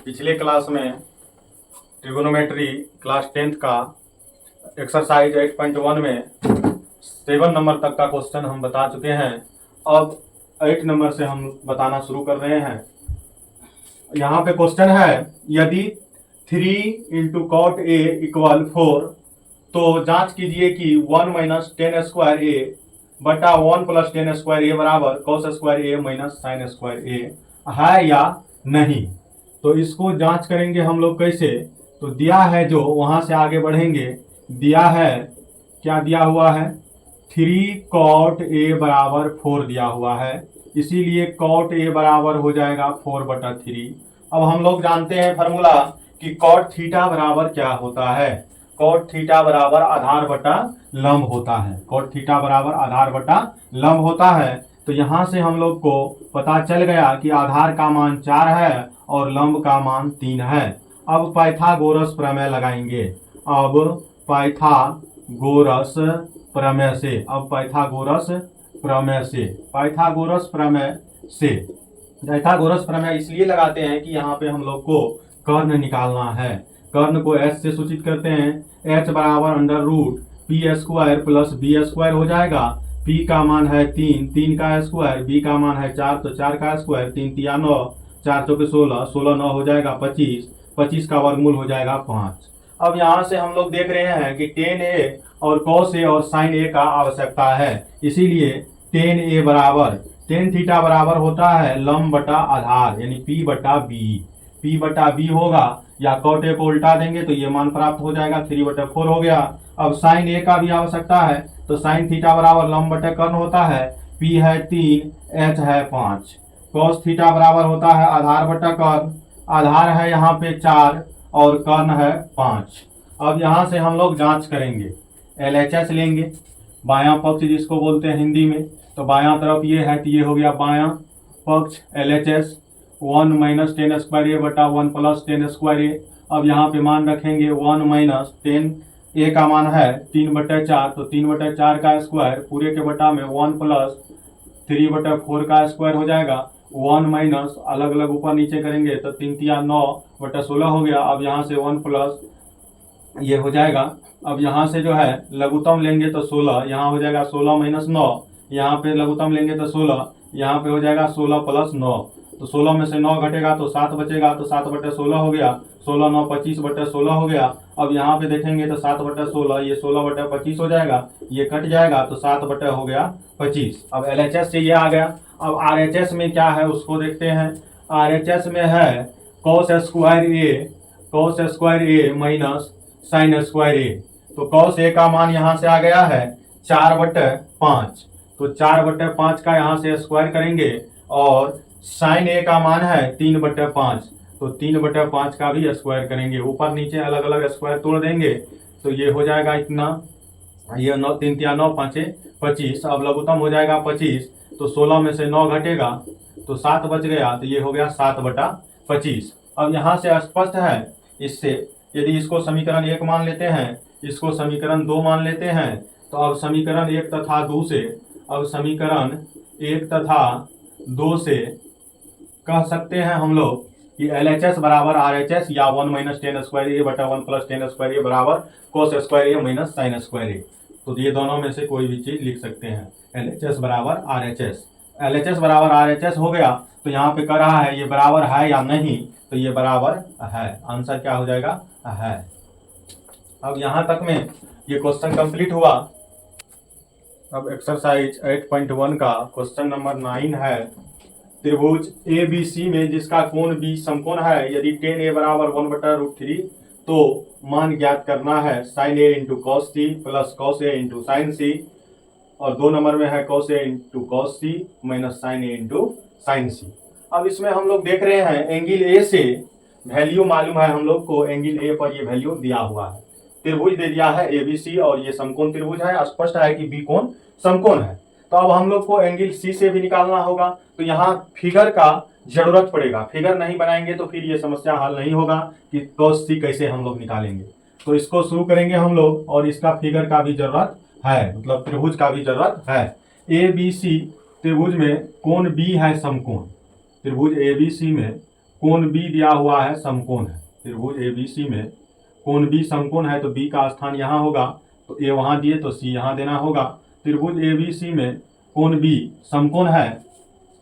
पिछले क्लास में trigonometry class 10th का एक्सरसाइज 8.1 में 7 नंबर तक का क्वेश्चन हम बता चुके हैं। अब 8 नंबर से हम बताना शुरू कर रहे हैं। यहाँ पे क्वेश्चन है, यदि 3 इंटू कॉट ए इक्वल 4 तो जांच कीजिए कि 1 माइनस टेन स्क्वायर ए बटा 1 प्लस टेन स्क्वायर ए बराबर कॉस स्क्वायर ए माइनस साइन स्क्वायर ए है या नहीं। तो इसको जांच करेंगे हम लोग कैसे। तो दिया है, जो वहां से आगे बढ़ेंगे, दिया है, क्या दिया हुआ है, 3 कॉट ए बराबर 4 दिया हुआ है, इसीलिए कॉट ए बराबर हो जाएगा 4/3। अब हम लोग जानते हैं फार्मूला कि कॉट थीटा बराबर क्या होता है। कॉट थीटा बराबर आधार बटा लंब होता है। कॉट थीटा बराबर आधार बटा लंब होता है। तो यहां से हम लोग को पता चल गया कि आधार का मान 4 है और लंब का मान 3 है। अब पाइथागोरस प्रमेय लगाएंगे। अब पाइथागोरस प्रमेय से पाइथागोरस प्रमेय इसलिए लगाते हैं कि यहाँ पे हम लोग को कर्ण निकालना है। कर्ण को h से सूचित करते हैं। h बराबर under root P square plus B square हो जाएगा। p का मान है 3 का स्क्वायर, b का मान है 4 तो 4 का स्क्वायर, 3 तिया 9, 4 चौके 16, 16 9 हो जाएगा 25, 25 का वर्गमूल हो जाएगा 5। अब यहाँ से हम लोग देख रहे हैं कि tan a और cos a और sin a का आवश्यकता है, इसीलिए tan a बराबर tan थीटा बराबर होता है लंब बटा आधार यानी p/b होगा, या cot a को उल्टा देंगे तो ये मान प्राप्त हो जाएगा 3/4 हो गया। अब sin a का भी आवश्यकता है, तो sin थीटा बराबर लंब बटे कर्ण होता है, p है 3, h है 5। cos थीटा बराबर होता है आधार बटा कर्ण, आधार है यहाँ पे 4 और कर्ण है 5। अब यहाँ से हम लोग जांच करेंगे, LHS लेंगे, बायां पक्ष जिसको बोलते हैं हिंदी में। तो बायां तरफ ये है, तो ये हो गया बायां पक्ष LHS, 1 माइनस टेन स्क्वायर ए बटा 1 प्लस टेन स्क्वायर ए। अब यहाँ पे मान रखेंगे 1 माइनस टेन, ए का मान है 3/4, तो 3/4 का स्क्वायर पूरे के बटा में 1 प्लस 3/4 का स्क्वायर हो जाएगा। 1 माइनस अलग अलग ऊपर नीचे करेंगे तो 3 तिया 9/16 हो गया। अब यहाँ से 1 प्लस ये हो जाएगा। अब यहाँ से जो है लघुत्तम लेंगे तो 16, यहाँ हो जाएगा 16 माइनस 9, यहाँ पे लघुत्तम लेंगे तो 16, यहाँ पे हो जाएगा 16 प्लस 9, तो 16 में से 9 घटेगा तो 7 बचेगा, तो 7/16 हो गया, 16 9 25/16 हो गया। अब यहाँ पे देखेंगे तो 7/16 ये 16/25 हो जाएगा, ये कट जाएगा तो 7 हो गया 25। अब LHS से ये आ गया। अब RHS में क्या है उसको देखते हैं। RHS में है cos स्क्वायर ए माइनस साइन स्क्वायर ए। तो cos a का मान यहाँ से आ गया है 4/5, तो 4/5 का यहाँ से स्क्वायर करेंगे, और साइन a का मान है 3/5, तो 3/5 का भी स्क्वायर करेंगे। ऊपर नीचे अलग अलग स्क्वायर तोड़ देंगे तो ये हो जाएगा इतना, ये 9 3 तिया 9 5 25। अब लघुत्तम हो जाएगा 25, तो 16 में से 9 घटेगा तो 7 बच गया, तो ये हो गया 7/25। अब यहाँ से स्पष्ट है, इससे यदि इसको समीकरण 1 मान लेते हैं, इसको समीकरण 2 मान लेते हैं, तो अब समीकरण 1 तथा 2 से, अब समीकरण 1 तथा 2 से कह सकते हैं हम लोग कि LHS बराबर RHS या 1 माइनस टेन स्क्वायर ए बटा 1 प्लस टेन स्क्वायर ए बराबर cos स्क्वायर ए माइनस साइन स्क्वायर ए। तो ये दोनों में से कोई भी चीज लिख सकते हैं। LHS बराबर RHS हो गया। तो यहाँ पे कह रहा है ये बराबर है या नहीं, तो ये बराबर है, आंसर क्या हो जाएगा, है। अब यहाँ तक में ये क्वेश्चन कंप्लीट हुआ। अब एक्सरसाइज 8.1 का क्वेश्चन नंबर 9 है, त्रिभुज ABC में जिसका कोण B समकोण है, यदि tan a बराबर 1/√3 तो मान ज्ञात करना है sin a into cos c plus cos a into sine c, और 2 नंबर में है cos a into cos c minus sin a into sine c। अब इसमें हम लोग देख रहे हैं एंगल A से वैल्यू मालूम है हम लोग को, एंगल A पर ये वैल्यू दिया हुआ है। त्रिभुज दे दिया है ABC और ये समकोण त्रिभुज है, स्पष्ट है कि B कोण समकोण है। तो अब हम लोग को एंगल C से भी निकालना होगा, तो यहाँ फिगर का जरूरत पड़ेगा। फिगर नहीं बनाएंगे तो फिर ये समस्या हल नहीं होगा कि cos C कैसे हम लोग निकालेंगे। तो इसको शुरू करेंगे हम लोग, और इसका फिगर का भी जरूरत है, मतलब त्रिभुज का भी जरूरत है। ABC त्रिभुज में कोण B है समकोण, त्रिभुज ABC में कोण बी दिया हुआ है, समकोण है। त्रिभुज ABC में कोण बी समकोण है, तो बी का स्थान यहाँ होगा, तो ए वहाँ दिए तो सी यहाँ देना होगा। त्रिभुज ABC में कोण बी समकोण है।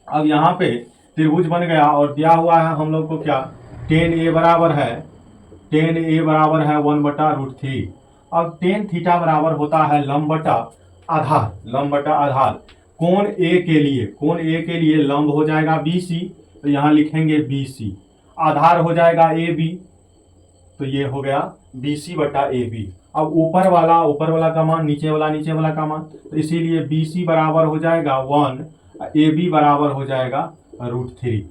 अब यहाँ पे त्रिभुज बन गया और दिया हुआ है हम लोग को क्या, tan A बराबर है 1/√3। अब tan थीटा बराबर होता है लंब बटा आधार। कोण A के लिए लंब हो जाएगा BC, तो यहाँ लिखेंगे BC। आधार हो जाएगा AB, तो ये हो गया BC बटा AB। अब ऊपर वाला का मान, नीचे वाला का मान, तो इसीलिए BC बराबर हो जाएगा 1, AB बराबर हो जाएगा √3।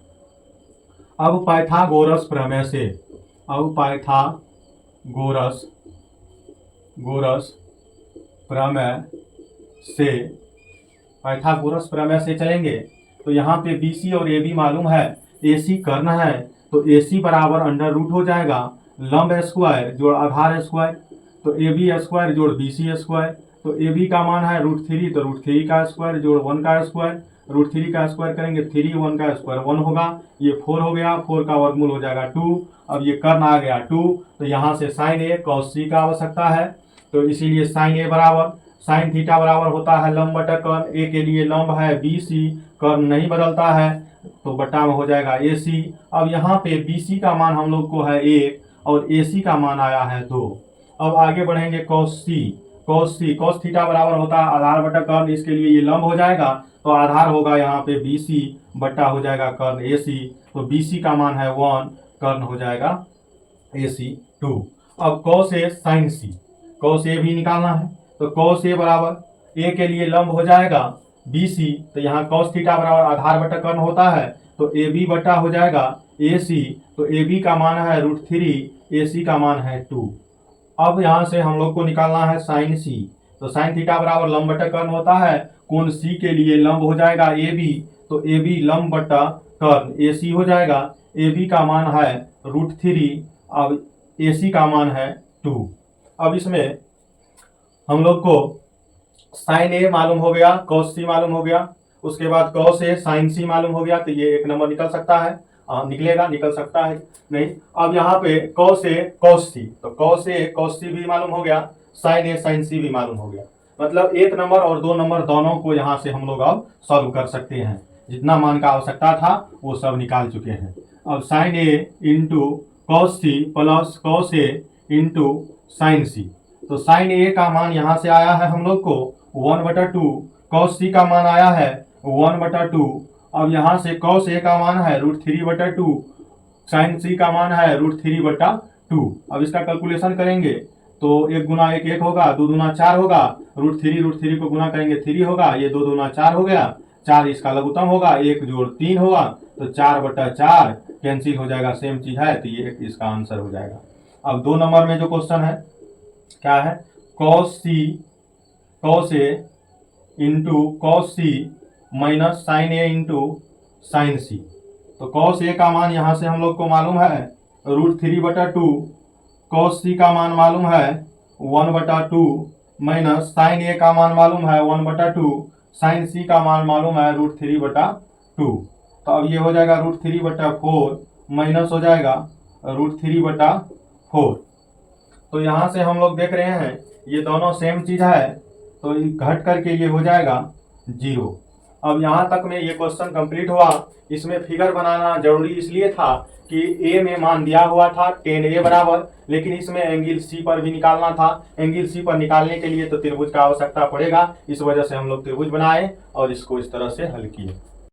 अब पाइथागोरस प्रमेय से चलेंगे, तो यहाँ पे BC और AB मालूम है, AC कर्ण है, तो AC बराबर अंडर रूट हो जाएगा लंब स्क्वायर जोड़ आधार स्क्वायर, तो AB स्क्वायर जोड़ BC स्क्वायर। तो AB का मान है √3, तो √3 का स्क्वायर जोड़ 1 का स्क्वायर, √3 का स्क्वायर करेंगे 3, 1 का स्क्वायर 1 होगा, ये 4 हो गया, 4 का वर्गमूल हो जाएगा 2। अब ये कर्ण आ गया 2, तो यहाँ से sin A cos C का आवश्यकता है, तो इसीलिए sin थीटा बराबर होता है लंब बटा कर्ण। A के लिए लंब है BC, कर्ण नहीं बदलता है, तो बटा में हो जाएगा AC। अब यहाँ पे BC का मान हम लोग को है 1 और AC का मान आया है 2। अब आगे बढ़ेंगे cos थीटा बराबर होता है आधार बटा कर्ण, इसके लिए ये लंब हो जाएगा, तो आधार होगा यहाँ पे BC बटा हो जाएगा कर्ण AC, तो BC का मान है 1, कर्ण हो जाएगा AC 2। अब cos A sin C, cos A भी निकालना है, तो cos A बराबर A के लिए लंब हो जाएगा BC, तो यहाँ cos थीटा बराबर आधार बटा कर्ण होता है, तो AB बटा हो जाएगा AC, तो AB का मान है √3, AC का मान है 2। अब यहाँ से हम लोग को निकालना है sin C, तो sin थीटा बराबर लंब बटा कर्ण होता है, कोण C के लिए लंब हो जाएगा AB, तो AB लंब बटा कर्ण AC हो जाएगा। AB का मान है √3, अब AC का मान है 2। अब इसमें हम लोग को sin A मालूम हो गया, cos C मालूम हो गया, उसके बाद cos A sin C मालूम हो गया, तो ये एक नंबर निकल सकता है, निकल सकता है नहीं। अब यहाँ पे cos A cos C, तो cos A cos C भी मालूम हो गया, sin A sin C भी मालूम हो गया। मतलब 1 नंबर और 2 नंबर दोनों को यहाँ से हम लोग अब सॉल्व कर सकते हैं, जितना मान का आवश्यकता था वो सब निकाल चुके हैं। अब sin A into cos C plus cos A into sin C, तो sin A का मान यहाँ से आया है हम लोग को 1/2, cos C का मान आया है 1/2। अब यहाँ से cos A का मान है √3/2, sin C का मान है √3/2। अब इसका कैलकुलेशन करेंगे तो 1 गुना 1 1 होगा, 2 दूना 4 होगा, √3 को गुना करेंगे 3 होगा, ये 2 दूना 4 हो गया, 4 इसका लघुत्तम होगा, 1 जोड़ 3 होगा, तो 4/4 कैंसिल हो जाएगा, सेम चीज है, तो ये इसका आंसर हो जाएगा। अब 2 नंबर में जो क्वेश्चन है क्या है, cos A into cos C minus sin A into sin C, तो cos A का मान यहाँ से हम लोग को मालूम है √3/2, cos C का मान मालूम है 1/2 माइनस sin A का मान मालूम है 1/2, sin C का मान मालूम है √3/2, तो अब ये हो जाएगा √3/4 माइनस हो जाएगा √3/4। तो यहाँ से हम लोग देख रहे हैं ये दोनों सेम चीज है, तो घट करके ये हो जाएगा 0। अब यहाँ तक में ये क्वेश्चन कंप्लीट हुआ। इसमें फिगर बनाना जरूरी इसलिए था कि A में मान दिया हुआ था tan A बराबर, लेकिन इसमें एंगल C पर भी निकालना था। एंगल C पर निकालने के लिए तो त्रिभुज का आवश्यकता पड़ेगा, इस वजह से हम लोग त्रिभुज बनाए और इसको इस तरह से हल किए।